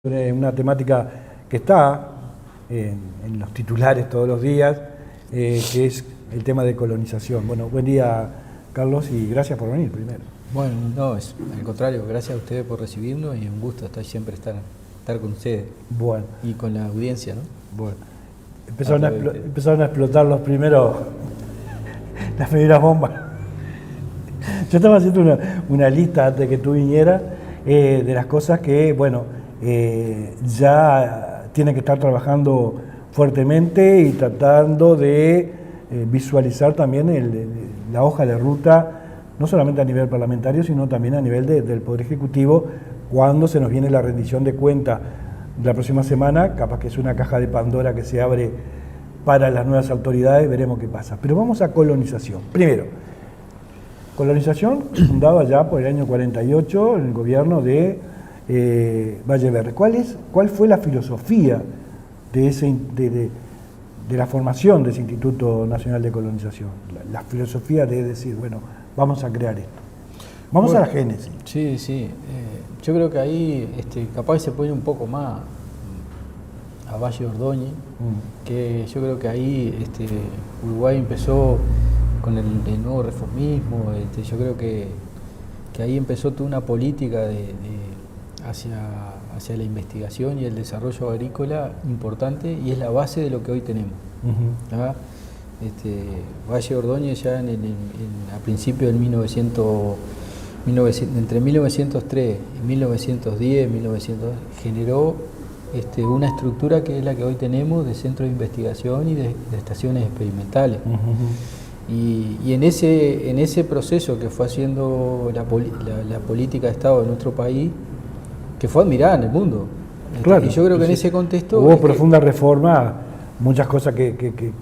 Una temática que está en los titulares todos los días, que es el tema de colonización. Bueno, buen día, Carlos, y gracias por venir primero. Bueno, no, es al contrario, gracias a ustedes por recibirnos y un gusto siempre estar con ustedes. Bueno. Y con la audiencia, ¿no? Bueno. Empezaron a explotar las primeras bombas. Yo estaba haciendo una lista antes de que tú vinieras de las cosas que, bueno, ya tienen que estar trabajando fuertemente y tratando de visualizar también la hoja de ruta, no solamente a nivel parlamentario, sino también a nivel del Poder Ejecutivo, cuando se nos viene la rendición de cuentas la próxima semana. Capaz que es una caja de Pandora que se abre para las nuevas autoridades, veremos qué pasa. Pero vamos a colonización. Primero, colonización fundada ya por el año 48 en el gobierno de Valle Verde. ¿Cuál fue la filosofía de la formación de ese Instituto Nacional de Colonización? La filosofía de decir, bueno, vamos a crear esto. Vamos a la génesis. Sí. Yo creo que ahí capaz se pone un poco más a Valle Ordóñez, que yo creo que ahí Uruguay empezó con el nuevo reformismo. Yo creo que ahí empezó toda una política hacia la investigación y el desarrollo agrícola importante, y es la base de lo que hoy tenemos. Valle Ordóñez ya a principios del entre 1903 y 1910, generó una estructura que es la que hoy tenemos de centros de investigación y de estaciones experimentales. Y en ese proceso que fue haciendo la política de Estado de nuestro país, que fue admirada en el mundo. Claro, y yo creo que en ese contexto hubo profunda reforma, muchas cosas que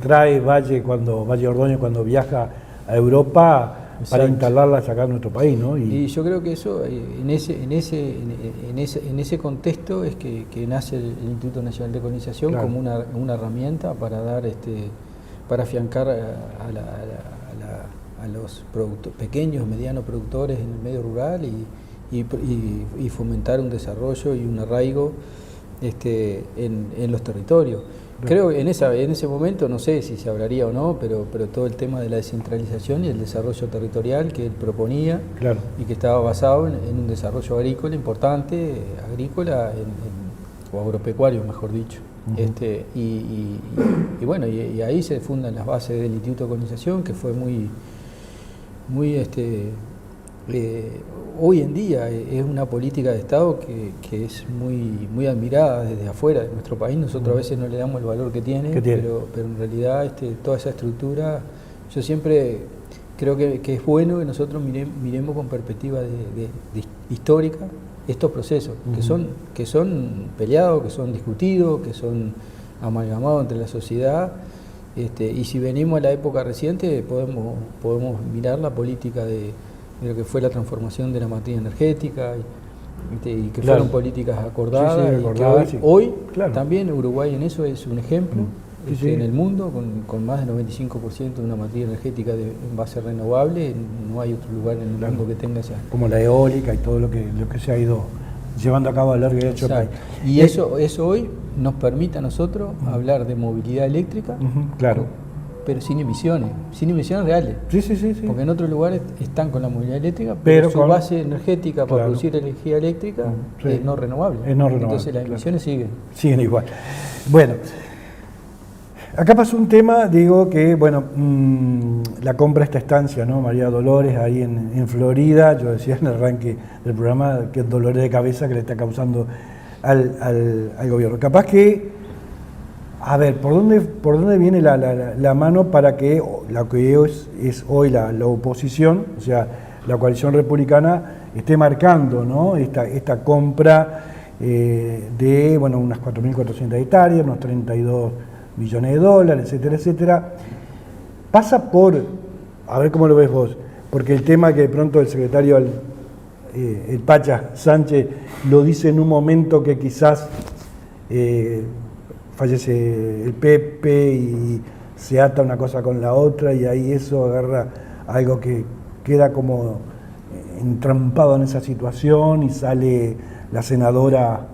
trae Valle Ordóñez cuando viaja a Europa. Exacto. Para instalarlas acá en nuestro país, ¿no? Y yo creo que eso, en ese contexto es que nace el Instituto Nacional de Colonización, claro, como una herramienta para dar para afiancar a los pequeños, medianos productores en el medio rural y fomentar un desarrollo y un arraigo en los territorios. Creo que en ese momento, no sé si se hablaría o no, pero todo el tema de la descentralización y el desarrollo territorial que él proponía, claro, y que estaba basado en un desarrollo agrícola importante, o agropecuario, mejor dicho. Bueno, y ahí se fundan las bases del Instituto de Colonización, que fue muy hoy en día es una política de Estado que es muy admirada desde afuera de nuestro país. Nosotros a veces no le damos el valor que tiene. Pero en realidad toda esa estructura, yo siempre creo que es bueno que nosotros miremos con perspectiva histórica estos procesos, que son peleados, que son discutidos, que son amalgamados entre la sociedad. Y si venimos a la época reciente, podemos mirar la política de lo que fue la transformación de la matriz energética y que fueron políticas acordadas, y que hoy también Uruguay en eso es un ejemplo en el mundo, con más del 95% de una matriz energética en base renovable. No hay otro lugar en el mundo que tenga esa. Como la eólica y todo lo que se ha ido llevando a cabo a lo largo y ancho del país. Y eso hoy nos permite a nosotros hablar de movilidad eléctrica, pero sin emisiones reales. Sí. Porque en otros lugares están con la movilidad eléctrica, pero su base energética para producir energía eléctrica es no renovable. Entonces las emisiones siguen igual. Bueno, acá pasó un tema, que la compra de esta estancia, ¿no? María Dolores, ahí en Florida. Yo decía en el arranque del programa que es dolores de cabeza que le está causando al gobierno. Capaz que, a ver, ¿por dónde viene la mano para que lo que es hoy la oposición, o sea, la coalición republicana, esté marcando, ¿no? esta compra de unas 4.400 hectáreas, unos 32 millones de dólares, etcétera? Pasa por, a ver cómo lo ves vos, porque el tema que de pronto el secretario, el Pacha Sánchez, lo dice en un momento que quizás fallece el Pepe y se ata una cosa con la otra, y ahí eso agarra algo que queda como entrampado en esa situación, y sale la senadora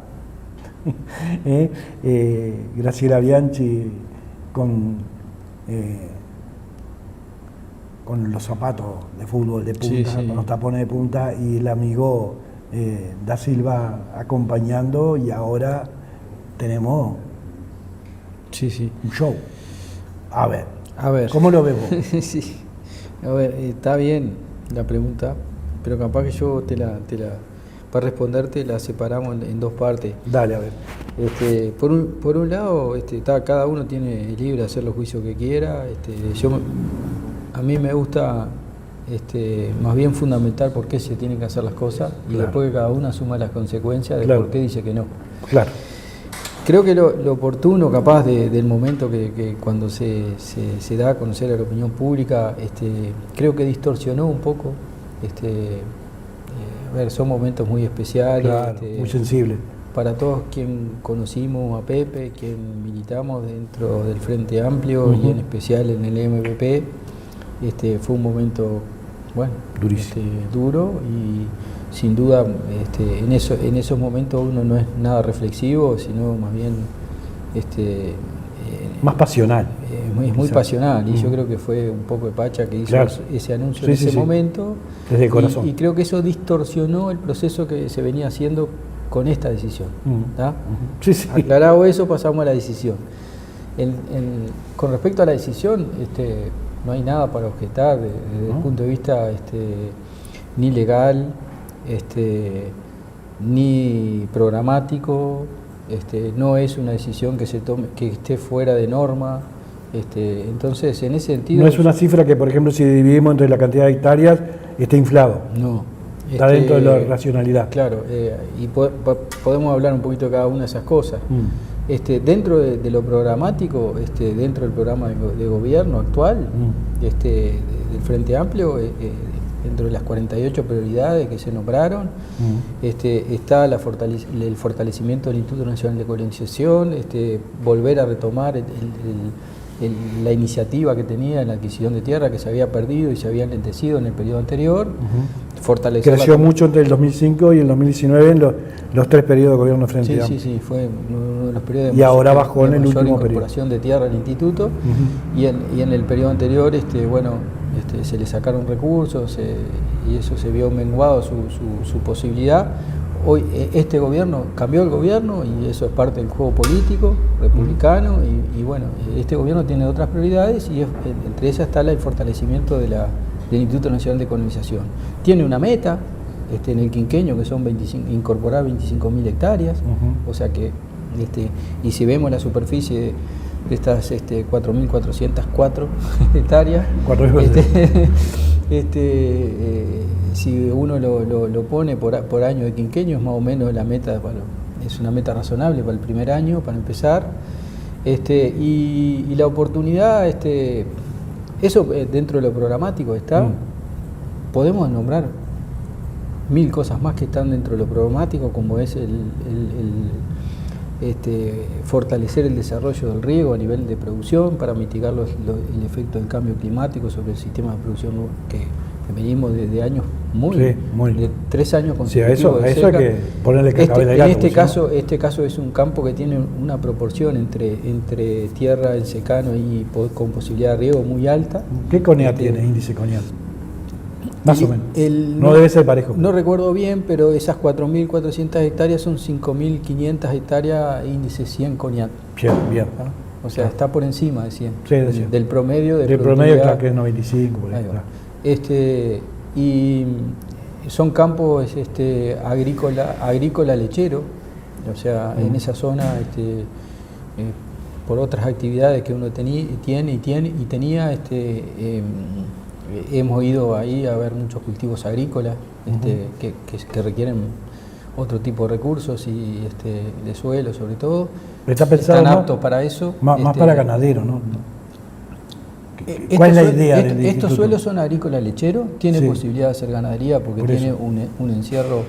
Graciela Bianchi con los zapatos de fútbol de punta, con los tapones de punta, y el amigo Da Silva acompañando, y ahora tenemos un show. A ver, ¿cómo lo ves vos? Sí. A ver, está bien la pregunta, pero capaz que yo para responderte la separamos en dos partes. Dale, a ver. Por un lado, cada uno tiene libre de hacer los juicios que quiera. A mí me gusta más bien fundamentar por qué se tienen que hacer las cosas, y después que cada uno asuma las consecuencias de por qué dice que no. Claro. Creo que lo oportuno, capaz, del momento que cuando se da a conocer a la opinión pública, creo que distorsionó un poco. A ver, son momentos muy especiales. Claro, muy sensibles. Para todos quien conocimos a Pepe, quien militamos dentro del Frente Amplio, y en especial en el MVP, fue un momento, bueno, duro, y sin duda en esos momentos uno no es nada reflexivo, sino más bien más pasional. Es muy pasional, y yo creo que fue un poco de Pacha que hizo ese anuncio en ese momento, desde el corazón. Y creo que eso distorsionó el proceso que se venía haciendo con esta decisión. Aclarado eso, pasamos a la decisión. Con respecto a la decisión, no hay nada para objetar desde el punto de vista ni legal, ni programático. No es una decisión que se tome, que esté fuera de norma. Entonces, en ese sentido... No es una cifra que, por ejemplo, si dividimos entre la cantidad de hectáreas, esté inflado. No. Está dentro de la racionalidad. Claro, y podemos hablar un poquito de cada una de esas cosas. Dentro de lo programático, dentro del programa de gobierno actual, del Frente Amplio, dentro de las 48 prioridades que se nombraron, está el fortalecimiento del Instituto Nacional de Colonización, volver a retomar la iniciativa que tenía en la adquisición de tierra, que se había perdido y se había enlentecido en el periodo anterior. Creció mucho entre el 2005 y el 2019 en los 3 periodos de gobierno de Frente Amplio. Sí, fue uno de los periodos y ahora bajó en el último periodo. Incorporación de tierra al instituto, y en el periodo anterior, se le sacaron recursos, y eso se vio menguado su posibilidad. Hoy este gobierno cambió el gobierno, y eso es parte del juego político republicano, y bueno, este gobierno tiene otras prioridades, y entre ellas está el fortalecimiento del Instituto Nacional de Colonización. Tiene una meta en el quinquenio, que son incorporar 25.000 hectáreas, o sea que, y si vemos la superficie de estas 4.404 hectáreas, si uno lo pone por año de quinquenio, es más o menos la meta, es una meta razonable para el primer año, para empezar, y la oportunidad, eso dentro de lo programático está. Podemos nombrar 1000 cosas más que están dentro de lo programático, como es fortalecer el desarrollo del riego a nivel de producción para mitigar el efecto del cambio climático sobre el sistema de producción, que venimos de años de 3 años consecutivos. A eso hay que ponerle cascabel al gato. En este caso es un campo que tiene una proporción entre tierra en secano y con posibilidad de riego muy alta. ¿Qué CONEA tiene, índice CONEA? Más o menos. No debe ser parejo. No recuerdo bien, pero esas 4.400 hectáreas son 5.500 hectáreas índice 100 CONEAT. Bien. O sea, está por encima de 100. Sí, de 100. Del promedio de del promedio, claro, que es 95. Por ahí, claro. Y son campos agrícola lechero, o sea, en esa zona, por otras actividades que uno tenía, hemos ido ahí a ver muchos cultivos agrícolas que requieren otro tipo de recursos y de suelo, sobre todo. Están aptos para eso. Más para ganadero, ¿no? ¿Cuál es la idea del instituto? Estos suelos son agrícola lechero, tiene posibilidad de hacer ganadería porque tiene un encierro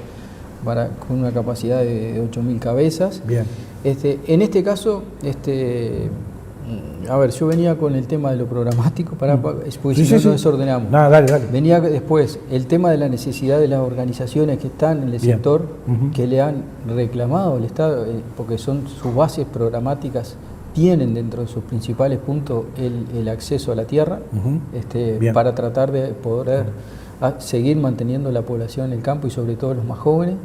con una capacidad de 8.000 cabezas. Bien. En este caso, A ver, yo venía con el tema de lo programático, porque si no nos desordenamos. Nada, dale. Venía después el tema de la necesidad de las organizaciones que están en el sector, que le han reclamado al Estado, porque son sus bases programáticas, tienen dentro de sus principales puntos el acceso a la tierra, para tratar de poder seguir manteniendo la población en el campo y sobre todo los más jóvenes,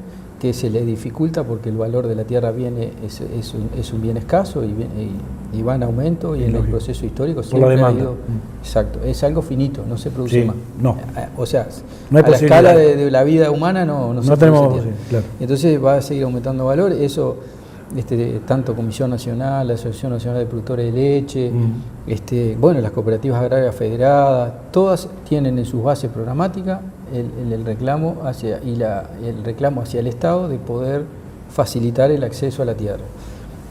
que se les dificulta porque el valor de la tierra es un bien escaso y va en aumento, y en el proceso histórico siempre ha ido. Exacto, es algo finito, no se produce más. No. O sea, no hay a la escala de la vida humana no se produce tierra. Claro. Entonces va a seguir aumentando valor. Eso, tanto Comisión Nacional, la Asociación Nacional de Productores de Leche, bueno, las cooperativas agrarias federadas, todas tienen en sus bases programáticas el reclamo hacia el Estado de poder facilitar el acceso a la tierra,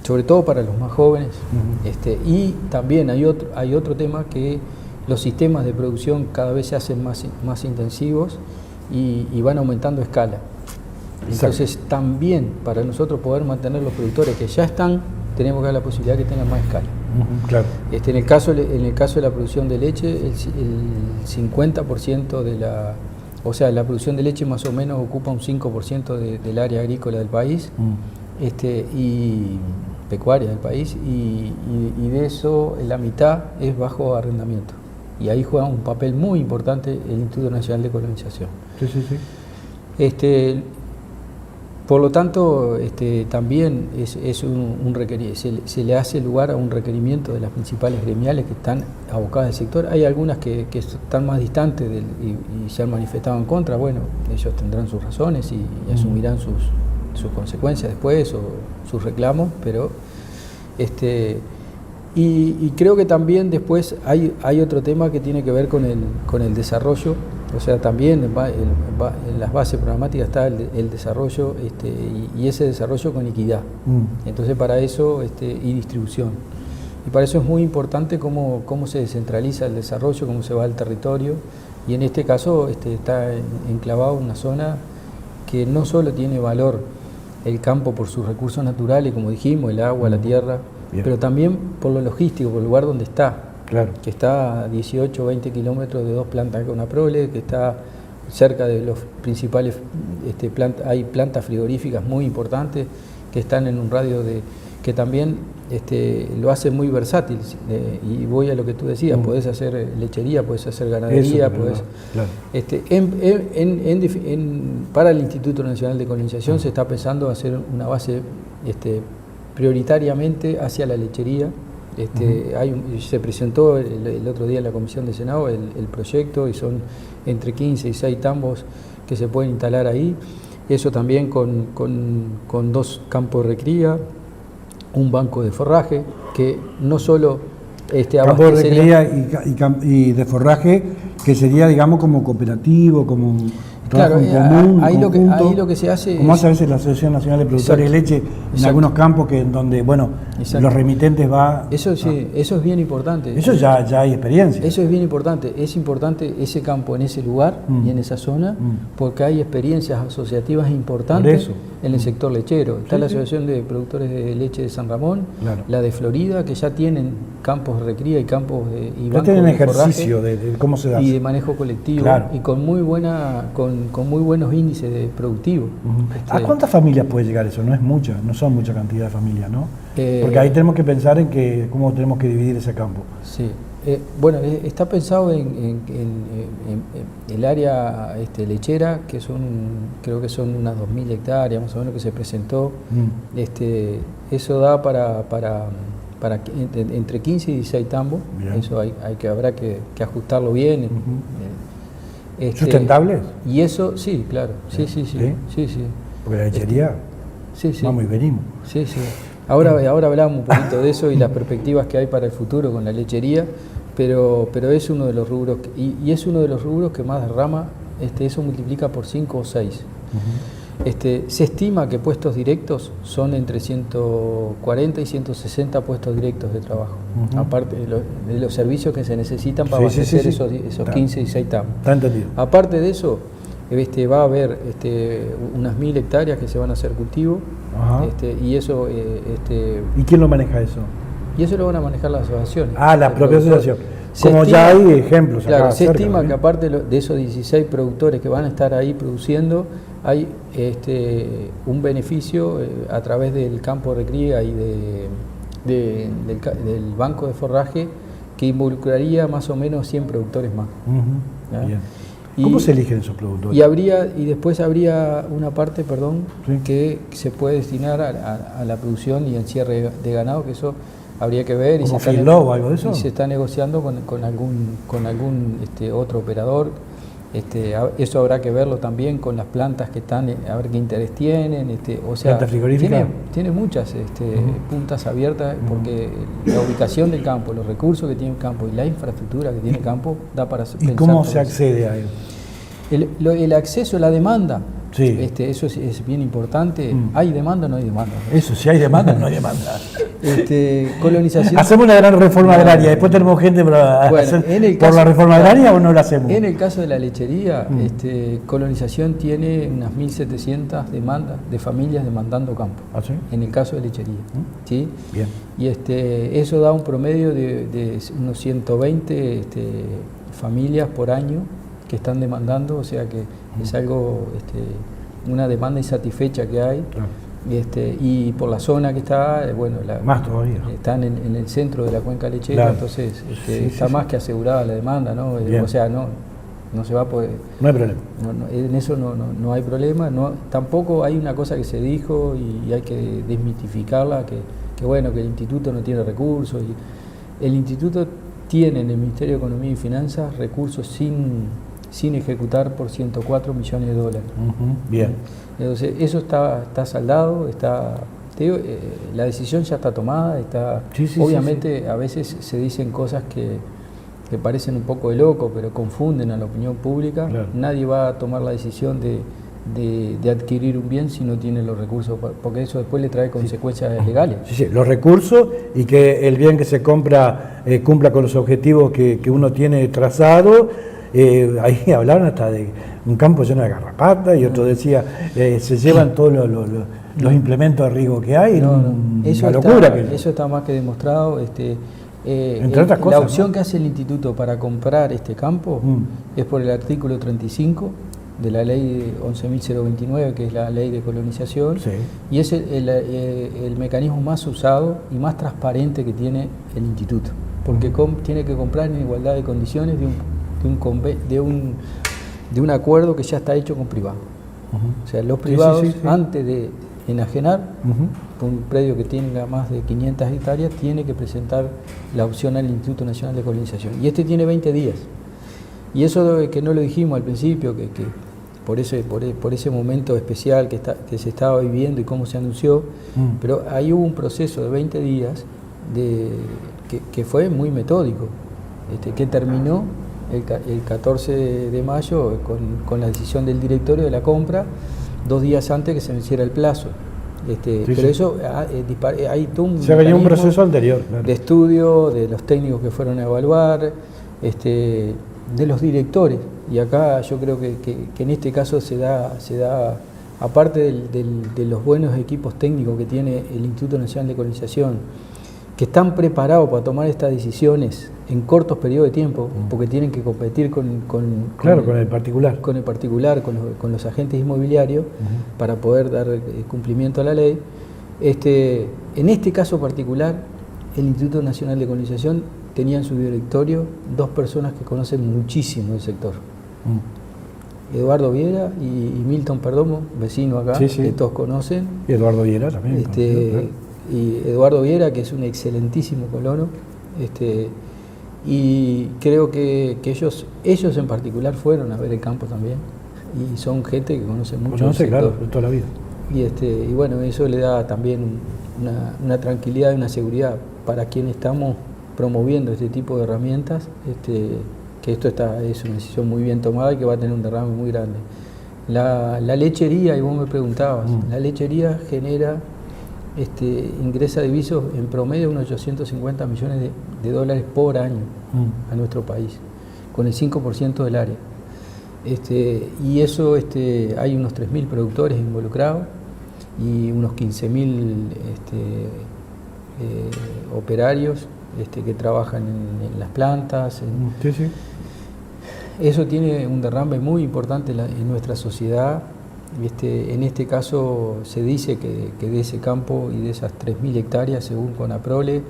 sobre todo para los más jóvenes. Y también hay otro tema, que los sistemas de producción cada vez se hacen más intensivos y van aumentando escala. Entonces también para nosotros poder mantener los productores que ya están, tenemos que dar la posibilidad de que tengan más escala. Claro. En el caso de la producción de leche, el 50% la producción de leche más o menos ocupa un 5% del área agrícola del país, y pecuaria del país, y de eso la mitad es bajo arrendamiento. Y ahí juega un papel muy importante el Instituto Nacional de Colonización. Por lo tanto, también se le hace lugar a un requerimiento de las principales gremiales que están abocadas al sector. Hay algunas que están más distantes y se han manifestado en contra. Bueno, ellos tendrán sus razones y asumirán sus consecuencias después o sus reclamos, pero y creo que también después hay otro tema que tiene que ver con el desarrollo. O sea, también en las bases programáticas está el desarrollo, y ese desarrollo con equidad. Entonces, para eso, y distribución. Y para eso es muy importante cómo se descentraliza el desarrollo, cómo se va al territorio. Y en este caso está enclavado en una zona que no solo tiene valor el campo por sus recursos naturales, como dijimos, el agua, la tierra, pero también por lo logístico, por el lugar donde está. Claro. Que está a 18 o 20 kilómetros de dos plantas con una prole, que está cerca de los principales, hay plantas frigoríficas muy importantes que están en un radio que también lo hace muy versátil. Y voy a lo que tú decías, podés hacer lechería, podés hacer ganadería, para el Instituto Nacional de Colonización se está pensando hacer una base prioritariamente hacia la lechería. Se presentó el otro día en la Comisión de Senado el proyecto, y son entre 15 y 6 tambos que se pueden instalar ahí. Eso también con 2 campos de recría, un banco de forraje, que no solo campo de recría y de forraje, que sería, digamos, como cooperativo, como un trabajo en común, ahí lo que se hace, como hace a veces la Asociación Nacional de Productores de Leche en algunos campos donde los remitentes eso es bien importante. Eso ya hay experiencia. Eso es bien importante. Es importante ese campo en ese lugar y en esa zona, porque hay experiencias asociativas importantes en el sector lechero. Está la Asociación de Productores de Leche de San Ramón, la de Florida, que ya tienen campos de recría y campos y bancos tienen de ejercicio forraje, de cómo se da y de manejo colectivo, y con muy buenos índices de productivo. ¿A cuántas familias puede llegar eso? No es mucha, no son mucha cantidad de familias, ¿no? Porque ahí tenemos que pensar en cómo tenemos que dividir ese campo. Sí. Bueno, está pensado en el área lechera, que creo que son unas 2.000 hectáreas más o menos que se presentó. Eso da para entre 15 y 16 tambos. Eso habrá que ajustarlo bien. ¿Sustentables? Y eso, sí, claro. Sí. Porque la lechería, vamos y venimos. Sí. Ahora hablamos un poquito de eso y las perspectivas que hay para el futuro con la lechería, pero es uno de los rubros, y es uno de los rubros que más derrama, eso multiplica por 5 o 6. Se estima que puestos directos son entre 140 y 160 puestos directos de trabajo, aparte de los servicios que se necesitan para abastecer esos 15 y 6 tambos. Está entendido. Aparte de eso, va a haber unas 1.000 hectáreas que se van a hacer cultivo, y eso... ¿Y quién lo maneja eso? Y eso lo van a manejar las asociaciones. La propia asociación. Como estima, ya hay ejemplos. Claro, se cerca, estima ¿no? que aparte de esos 16 productores que van a estar ahí produciendo, hay un beneficio a través del campo de cría y del banco de forraje que involucraría más o menos 100 productores más. Bien. ¿Cómo se eligen esos productores? Y después habría una parte, sí, que se puede destinar a la producción y encierre de ganado, que eso habría que ver. ¿Como feedlot o algo de eso? Y se está negociando con algún otro operador. Eso habrá que verlo también con las plantas que están, a ver qué interés tienen. O sea, ¿plantas frigoríficas? Tiene muchas puntas abiertas, porque la ubicación del campo, los recursos que tiene el campo y la infraestructura que tiene el campo da para pensar. ¿Y cómo se accede a él? El acceso, la demanda. Sí. Eso es bien importante. ¿Hay demanda o no hay demanda? Eso, si hay demanda, no hay demanda. Colonización. ¿Hacemos una gran reforma agraria? ¿Después tenemos gente para hacer por la reforma agraria o no la hacemos? En el caso de la lechería, Colonización tiene unas 1.700 demandas de familias demandando campo. ¿Ah, sí? En el caso de lechería. ¿Sí? Bien. Y eso da un promedio de unos 120 familias por año que están demandando, o sea que es algo, una demanda insatisfecha que hay. Claro. Y por la zona que está, más todavía. Están en el centro de la cuenca lechera, claro, entonces está más que asegurada la demanda, ¿no? O sea, no se va a poder. No hay problema. En eso no hay problema. Tampoco hay una cosa que se dijo y hay que desmitificarla, que el instituto no tiene recursos. Y el instituto tiene en el Ministerio de Economía y Finanzas recursos sin ejecutar por 104 millones de dólares. Bien. Entonces, eso está saldado, la decisión ya está tomada, obviamente a veces se dicen cosas que parecen un poco de loco, pero confunden a la opinión pública. Claro. Nadie va a tomar la decisión de adquirir un bien si no tiene los recursos, porque eso después le trae consecuencias legales. Sí, los recursos y que el bien que se compra cumpla con los objetivos que uno tiene trazado. Ahí hablaron hasta de un campo lleno de garrapatas y otro decía, se llevan todos los implementos de riego que hay. Eso una locura. Eso está más que demostrado. Entre otras cosas, la opción que hace el instituto para comprar este campo es por el artículo 35 de la ley 11.029, que es la ley de colonización, sí, y es el mecanismo más usado y más transparente que tiene el instituto, porque tiene que comprar en igualdad de condiciones de un acuerdo que ya está hecho con privados. O sea, los privados, antes de enajenar un predio que tenga más de 500 hectáreas, tiene que presentar la opción al Instituto Nacional de Colonización. Y tiene 20 días. Y eso que no lo dijimos al principio, que por ese momento especial que se estaba viviendo y cómo se anunció, pero ahí hubo un proceso de 20 días que fue muy metódico, que terminó el 14 de mayo con la decisión del directorio de la compra, 2 días antes que se venciera el plazo. Pero eso hay todo un se venía un proceso anterior, claro, de estudio, de los técnicos que fueron a evaluar, de los directores. Y acá yo creo que en este caso se da aparte de los buenos equipos técnicos que tiene el Instituto Nacional de Colonización, que están preparados para tomar estas decisiones en cortos periodos de tiempo, porque tienen que competir con el particular, con los agentes inmobiliarios, para poder dar cumplimiento a la ley. En este caso particular, el Instituto Nacional de Colonización tenía en su directorio 2 personas que conocen muchísimo el sector. Eduardo Viera y Milton Perdomo, vecino acá, que todos conocen. Y Eduardo Viera también. Y Eduardo Viera, que es un excelentísimo colono, y creo que ellos en particular fueron a ver el campo también, y son gente que conoce mucho el sector. Claro, de toda la vida. Y bueno, eso le da también una tranquilidad y una seguridad para quienes estamos promoviendo este tipo de herramientas, que esto es una decisión muy bien tomada y que va a tener un derrame muy grande. La lechería, y vos me preguntabas, la lechería genera, ingresa divisos en promedio unos 850 millones de dólares por año a nuestro país, con el 5% del área. Y eso, hay unos 3.000 productores involucrados y unos 15.000 operarios que trabajan en las plantas. Sí, sí. Eso tiene un derrame muy importante en nuestra sociedad. En este caso se dice que de ese campo y de esas 3.000 hectáreas, según Conaprole,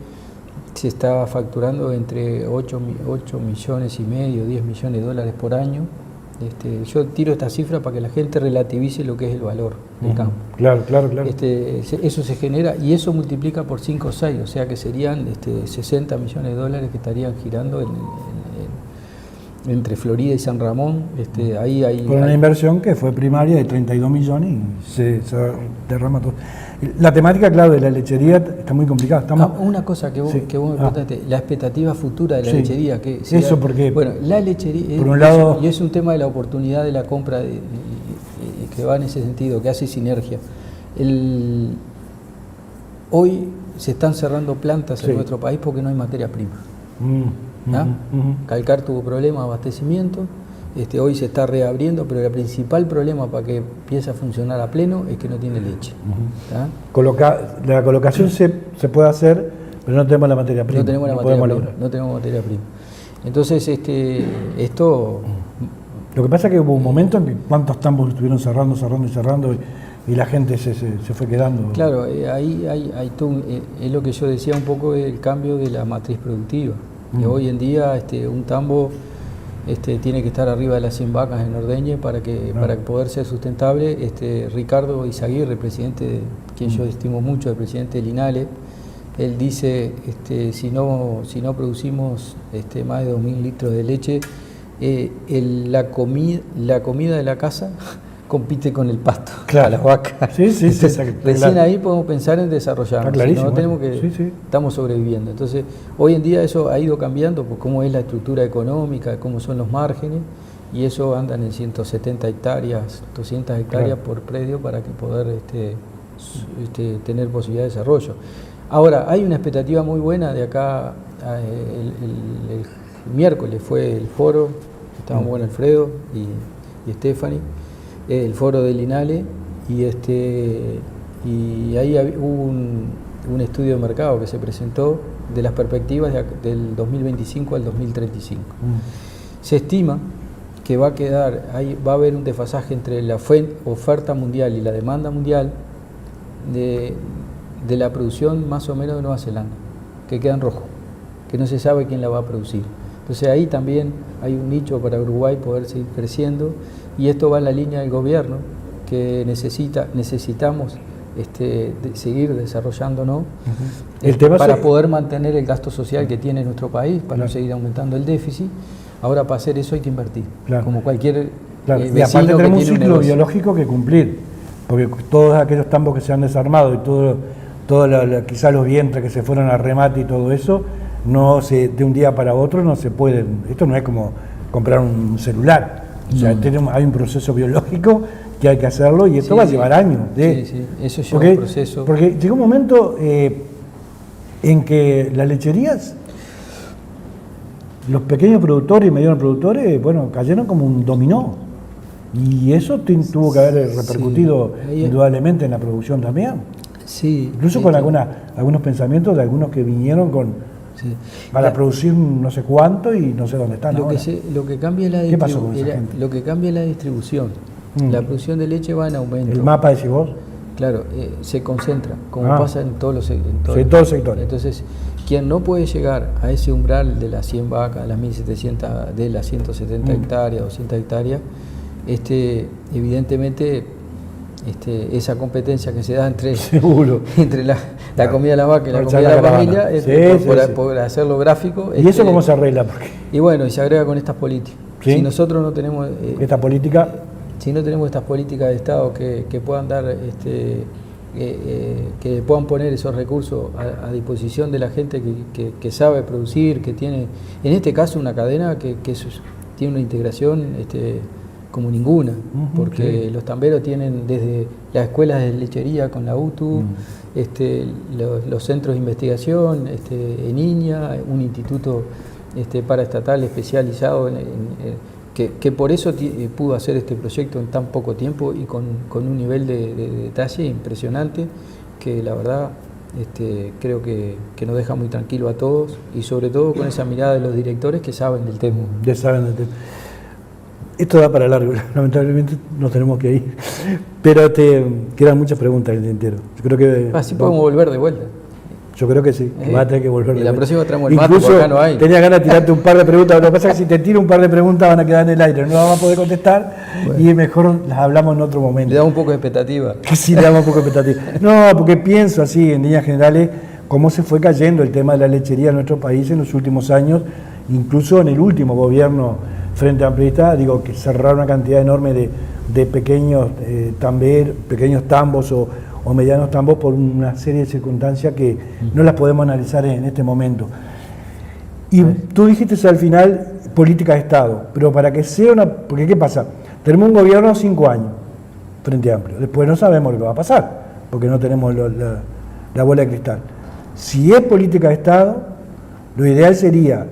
se está facturando entre 8 millones y medio, 10 millones de dólares por año. Yo tiro esta cifra para que la gente relativice lo que es el valor del campo. Claro. Eso se genera y eso multiplica por 5 o 6, o sea que serían 60 millones de dólares que estarían girando entre Florida y San Ramón. Con una inversión que fue primaria de 32 millones y se derrama todo. La temática, claro, de la lechería está muy complicada. Una cosa que vos me preguntaste, la expectativa futura de la lechería. Eso porque, bueno, la lechería, por un lado, y es un tema de la oportunidad de la compra que va en ese sentido, que hace sinergia. Hoy se están cerrando plantas en nuestro país porque no hay materia prima. Calcar tuvo problemas de abastecimiento. Hoy se está reabriendo, pero el principal problema para que empiece a funcionar a pleno es que no tiene leche. La colocación se puede hacer, pero no tenemos la materia prima. No tenemos materia prima. Entonces, esto... Lo que pasa es que hubo un momento en que cuántos tambos estuvieron cerrando y la gente se fue quedando. Claro, ahí es lo que yo decía un poco, el cambio de la matriz productiva. Que hoy en día un tambo... tiene que estar arriba de las 100 vacas en ordeñe para poder ser sustentable. Ricardo Izaguirre, presidente, quien yo estimo mucho, el presidente del INALE, él dice, si no producimos más de 2.000 litros de leche, la comida de la casa compite con el pasto, a las vacas. Sí, recién ahí podemos pensar en desarrollarnos. Clarísimo, estamos sobreviviendo. Entonces, hoy en día eso ha ido cambiando por cómo es la estructura económica, cómo son los márgenes, y eso andan en 170 hectáreas, 200 hectáreas por predio para que poder tener posibilidad de desarrollo. Ahora, hay una expectativa muy buena de acá. El miércoles fue el foro, estaban bueno Alfredo y Stephanie, el foro del INALE, y ahí hubo un estudio de mercado que se presentó de las perspectivas del 2025 al 2035. Se estima que va a haber un desfasaje entre la oferta mundial y la demanda mundial de la producción más o menos de Nueva Zelanda, que queda en rojo, que no se sabe quién la va a producir. Entonces ahí también hay un nicho para Uruguay poder seguir creciendo, y esto va en la línea del gobierno, que necesitamos seguir desarrollándonos para poder mantener el gasto social que tiene nuestro país, para no seguir aumentando el déficit. Ahora, para hacer eso hay que invertir, como cualquier y aparte tenemos un ciclo biológico que cumplir, porque todos aquellos tambos que se han desarmado y quizás los vientres que se fueron a remate y todo eso, de un día para otro no se pueden. Esto no es como comprar un celular. O sea, hay un proceso biológico que hay que hacerlo, y esto va a llevar años. Eso lleva un proceso. Porque llegó un momento en que las lecherías, los pequeños productores y medianos productores, cayeron como un dominó. Y eso tuvo que haber repercutido indudablemente en la producción también. Sí. Incluso con algunos pensamientos de algunos que vinieron para producir no sé cuánto y no sé dónde están ahora. Lo que cambia es la ¿Qué pasó con esa gente? Lo que cambia es la distribución. La producción de leche va en aumento. ¿El mapa decís vos? Claro, se concentra, como pasa en todos los sectores. Entonces, quien no puede llegar a ese umbral de las 100 vacas, de las 1.700, de las 170 hectáreas, 200 hectáreas, evidentemente esa competencia que se da entre la comida de la vaca y la comida de la familia, por hacerlo gráfico. ¿Y eso cómo se arregla? Y bueno, y se agrega con estas políticas. Si nosotros no tenemos esta política, si no tenemos estas políticas de Estado que puedan dar, que puedan poner esos recursos a disposición de la gente que sabe producir, que tiene, en este caso, una cadena que tiene una integración como ninguna, porque los tamberos tienen desde las escuelas de lechería con la UTU, los centros de investigación, en INIA, un instituto paraestatal especializado que por eso pudo hacer este proyecto en tan poco tiempo y con un nivel de detalle impresionante, que la verdad creo que nos deja muy tranquilo a todos y sobre todo con esa mirada de los directores que saben del tema. Ya saben del tema. Esto da para largo, lamentablemente nos tenemos que ir, pero quedan muchas preguntas en el tintero. Yo creo que así podemos volver de vuelta. Yo creo que sí, va a tener que volver. Y la próxima traemos el mate, porque acá no hay. Tenía ganas de tirarte un par de preguntas, lo que pasa es que si te tiro un par de preguntas van a quedar en el aire, no las vamos a poder contestar, bueno, y mejor las hablamos en otro momento. Le damos un poco de expectativa. Sí, le damos un poco de expectativa. No, porque pienso así, en líneas generales, cómo se fue cayendo el tema de la lechería en nuestro país en los últimos años, incluso en el último gobierno Frente Amplista, digo, que cerraron una cantidad enorme de pequeños pequeños tambos o medianos tambos por una serie de circunstancias que no las podemos analizar en este momento. Y tú dijiste al final política de Estado, pero para que sea una... Porque ¿qué pasa? Tenemos un gobierno 5 años, Frente Amplio, después no sabemos lo que va a pasar, porque no tenemos la bola de cristal. Si es política de Estado, lo ideal sería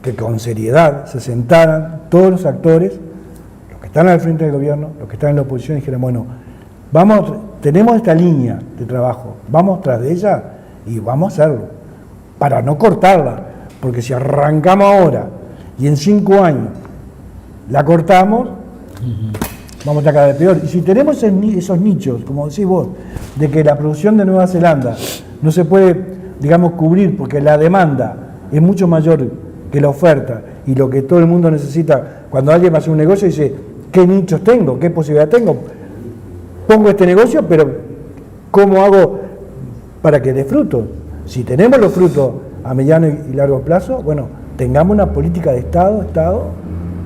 que con seriedad se sentaran todos los actores, los que están al frente del gobierno, los que están en la oposición, y dijeran, bueno, tenemos esta línea de trabajo, vamos tras de ella y vamos a hacerlo, para no cortarla, porque si arrancamos ahora y en 5 años la cortamos, vamos a estar cada vez peor. Y si tenemos esos nichos, como decís vos, de que la producción de Nueva Zelanda no se puede, digamos, cubrir porque la demanda es mucho mayor que la oferta y lo que todo el mundo necesita, cuando alguien va a hacer un negocio dice, ¿qué nichos tengo? ¿Qué posibilidad tengo? Pongo este negocio, pero ¿cómo hago para que dé frutos? Si tenemos los frutos a mediano y largo plazo, bueno, tengamos una política de Estado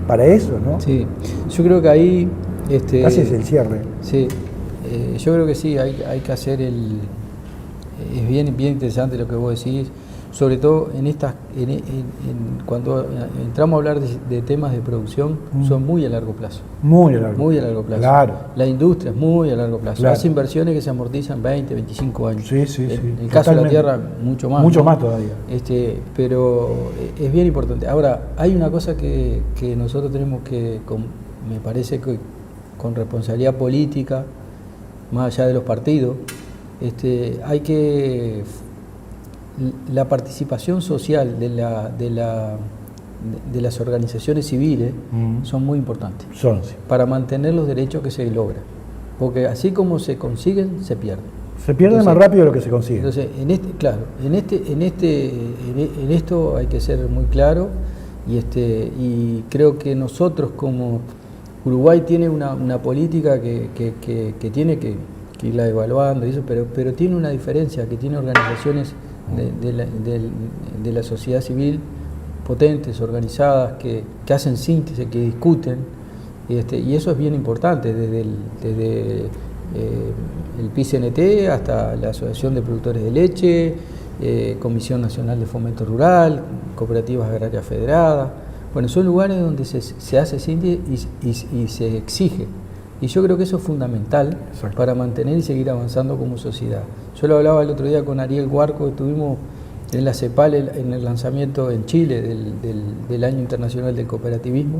para eso, ¿no? Sí, yo creo que ahí... Casi es el cierre. Sí, yo creo que sí, hay que hacer es bien interesante lo que vos decís, sobre todo cuando entramos a hablar de temas de producción, son muy a largo plazo. Muy a largo plazo. Claro. La industria es muy a largo plazo. Claro. Hace inversiones que se amortizan 20, 25 años. Sí. En el caso de la tierra, mucho más. Mucho más todavía. Pero es bien importante. Ahora, hay una cosa que nosotros tenemos que, me parece que con responsabilidad política, más allá de los partidos, hay que... La participación social de las organizaciones civiles son muy importantes para mantener los derechos que se logran, porque así como se consiguen, se pierden. Se pierde más rápido de lo que se consigue. Entonces, en esto hay que ser muy claro y creo que nosotros como Uruguay tiene una política que tiene que irla evaluando y eso, pero tiene una diferencia, que tiene organizaciones de la sociedad civil potentes, organizadas, que hacen síntesis, que discuten, y eso es bien importante, desde el PICNT hasta la Asociación de Productores de Leche, Comisión Nacional de Fomento Rural, Cooperativas Agrarias Federadas. Bueno, son lugares donde se hace síntesis y se exige. Y yo creo que eso es fundamental. Exacto. Para mantener y seguir avanzando como sociedad. Yo lo hablaba el otro día con Ariel Huarco, que estuvimos en la CEPAL en el lanzamiento en Chile del Año Internacional del Cooperativismo.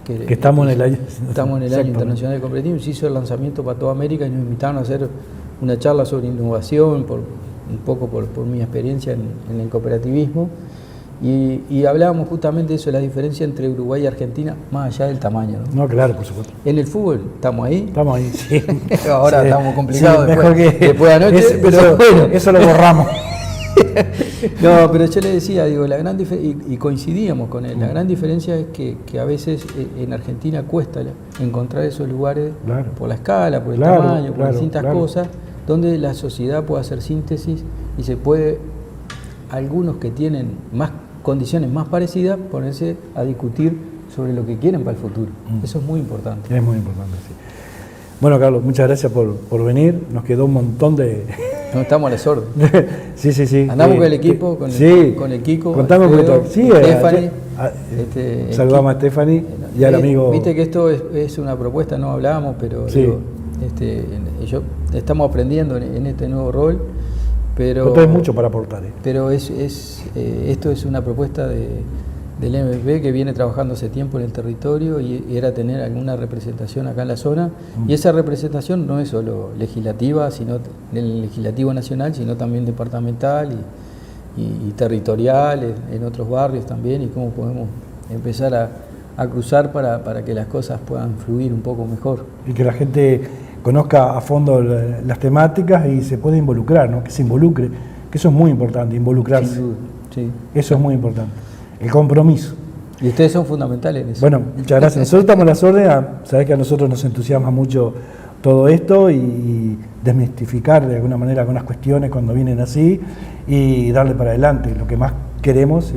Que estamos en el año. Estamos en el Año Internacional del Cooperativismo. Se hizo el lanzamiento para toda América y nos invitaron a hacer una charla sobre innovación, un poco por mi experiencia en el cooperativismo. Y hablábamos justamente de eso, la diferencia entre Uruguay y Argentina, más allá del tamaño, ¿no? No, claro, por supuesto. En el fútbol, ¿estamos ahí? Estamos ahí, sí. Ahora sí, estamos complicados después de anoche, pero bueno, eso lo borramos. No, pero yo le decía, digo, la gran y coincidíamos con él, la gran diferencia es que a veces en Argentina cuesta encontrar esos lugares, claro, por la escala, por el tamaño, por distintas cosas, donde la sociedad puede hacer síntesis y se puede, algunos que tienen más condiciones más parecidas, ponerse a discutir sobre lo que quieren para el futuro. Eso es muy importante. Es muy importante, sí. Bueno, Carlos, muchas gracias por venir. Nos quedó un montón de... No, estamos a las órdenes. Sí. Andamos con el equipo, con el Kiko. Contamos con el Stephanie. Saludamos a Stephanie y al amigo... Viste que esto es una propuesta, no hablábamos, pero sí, estamos aprendiendo en este nuevo rol. Pero hay mucho para aportar. Pero esto es una propuesta del MPP que viene trabajando hace tiempo en el territorio y era tener alguna representación acá en la zona. Y esa representación no es solo legislativa, sino del legislativo nacional, sino también departamental y territorial, en otros barrios también, y cómo podemos empezar a cruzar para que las cosas puedan fluir un poco mejor. Y que la gente conozca a fondo las temáticas y se pueda involucrar, ¿no? Que se involucre, que eso es muy importante, involucrarse. Sin duda, sí. Eso es muy importante. El compromiso. Y ustedes son fundamentales en eso. Bueno, muchas gracias. Nosotros estamos a las órdenes, sabés que a nosotros nos entusiasma mucho todo esto y desmistificar de alguna manera algunas cuestiones cuando vienen así y darle para adelante. Lo que más queremos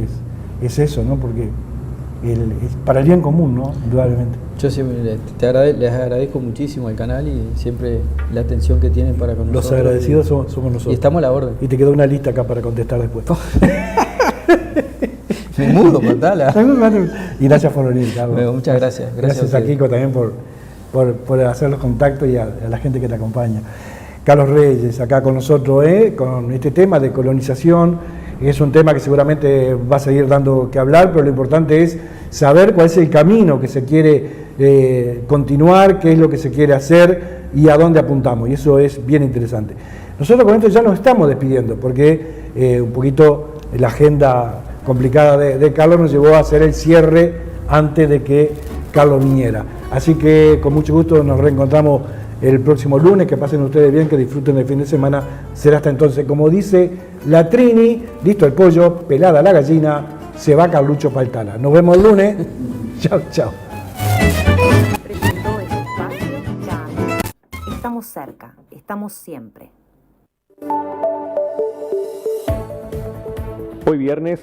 es eso, ¿no? Porque es para el bien común, ¿no? Indudablemente. Yo siempre les agradezco muchísimo al canal y siempre la atención que tienen para con nosotros. Los agradecidos somos nosotros. Y estamos a la orden. Y te quedó una lista acá para contestar después. Me mudo, contala. Y gracias por venir, Carlos. Bueno, muchas gracias. Gracias a Kiko también por hacer los contactos y a la gente que te acompaña. Carlos Reyes, acá con nosotros, con este tema de colonización. Es un tema que seguramente va a seguir dando que hablar, pero lo importante es saber cuál es el camino que se quiere continuar, qué es lo que se quiere hacer y a dónde apuntamos. Y eso es bien interesante. Nosotros con esto ya nos estamos despidiendo, porque un poquito la agenda complicada de Carlos nos llevó a hacer el cierre antes de que Carlos viniera. Así que con mucho gusto nos reencontramos el próximo lunes. Que pasen ustedes bien, que disfruten el fin de semana. Será hasta entonces, como dice la Trini, listo el pollo, pelada la gallina, se va Carlucho Paltala. Nos vemos el lunes. Chao, chao. Presentó el espacio Ya. Estamos cerca, estamos siempre. Hoy viernes